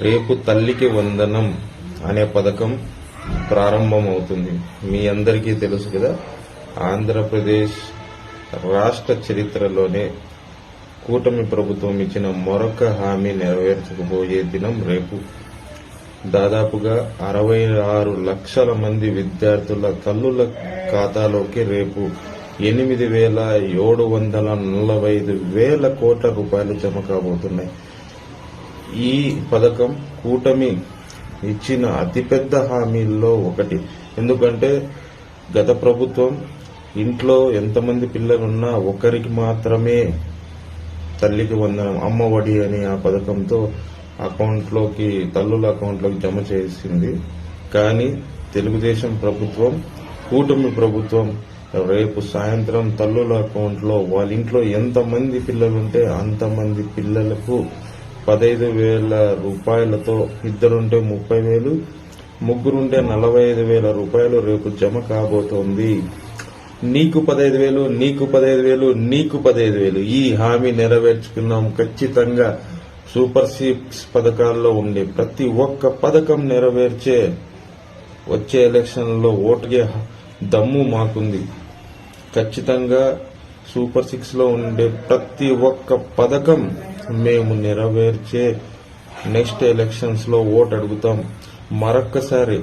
రేపు తల్లికి వందనం అనే పథకం ప్రారంభమవుతుంది. మీ అందరికీ తెలుసు కదా, ఆంధ్రప్రదేశ్ రాష్ట్ర చరిత్రలోనే కూటమి ప్రభుత్వం ఇచ్చిన మరొక హామీ నెరవేర్చకపోయే దినం రేపు. దాదాపుగా 66 లక్షల మంది విద్యార్థుల తల్లుల ఖాతాలోకి రేపు 8,745 కోట్ల రూపాయలు జమ కాబోతున్నాయి. ఈ పథకం కూటమి ఇచ్చిన అతిపెద్ద హామీల్లో ఒకటి. ఎందుకంటే గత ప్రభుత్వం ఇంట్లో ఎంతమంది పిల్లలున్నా ఒకరికి మాత్రమే తల్లికి వందనం అమ్మ ఒడి అని ఆ పథకంతో అకౌంట్లోకి తల్లుల అకౌంట్లోకి జమ చేసింది. కానీ తెలుగుదేశం ప్రభుత్వం, కూటమి ప్రభుత్వం రేపు సాయంత్రం తల్లుల అకౌంట్లో వాళ్ళ ఇంట్లో ఎంతమంది పిల్లలుంటే అంతమంది పిల్లలకు 15,000 రూపాయలతో, ఇద్దరుంటే 30,000, ముగ్గురుంటే 45,000 రూపాయలు రేపు జమ కాబోతోంది. నీకు 15,000, నీకు 15,000, నీకు 15,000. ఈ హామీ నెరవేర్చుకున్నాం. ఖచ్చితంగా సూపర్ 6 పథకాల్లో ఉండే ప్రతి ఒక్క పథకం నెరవేర్చే వచ్చే ఎలక్షన్లో ఓటుకే దమ్ము మాకుంది. ఖచ్చితంగా సూపర్ 6 లో ఉండే ప్రతి ఒక్క పథకం మేము నెరవేర్చే నెక్స్ట్ ఎలక్షన్స్ లో ఓటు అడుగుతాం. మరొక్కసారి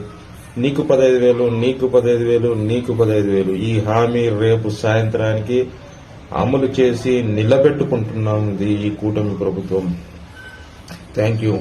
నీకు 15,000, నీకు 15,000, నీకు 15,000 ఈ హామీ రేపు సాయంత్రానికి అమలు చేసి నిలబెట్టుకుంటున్నాం ఈ కూటమి ప్రభుత్వం. Thank you.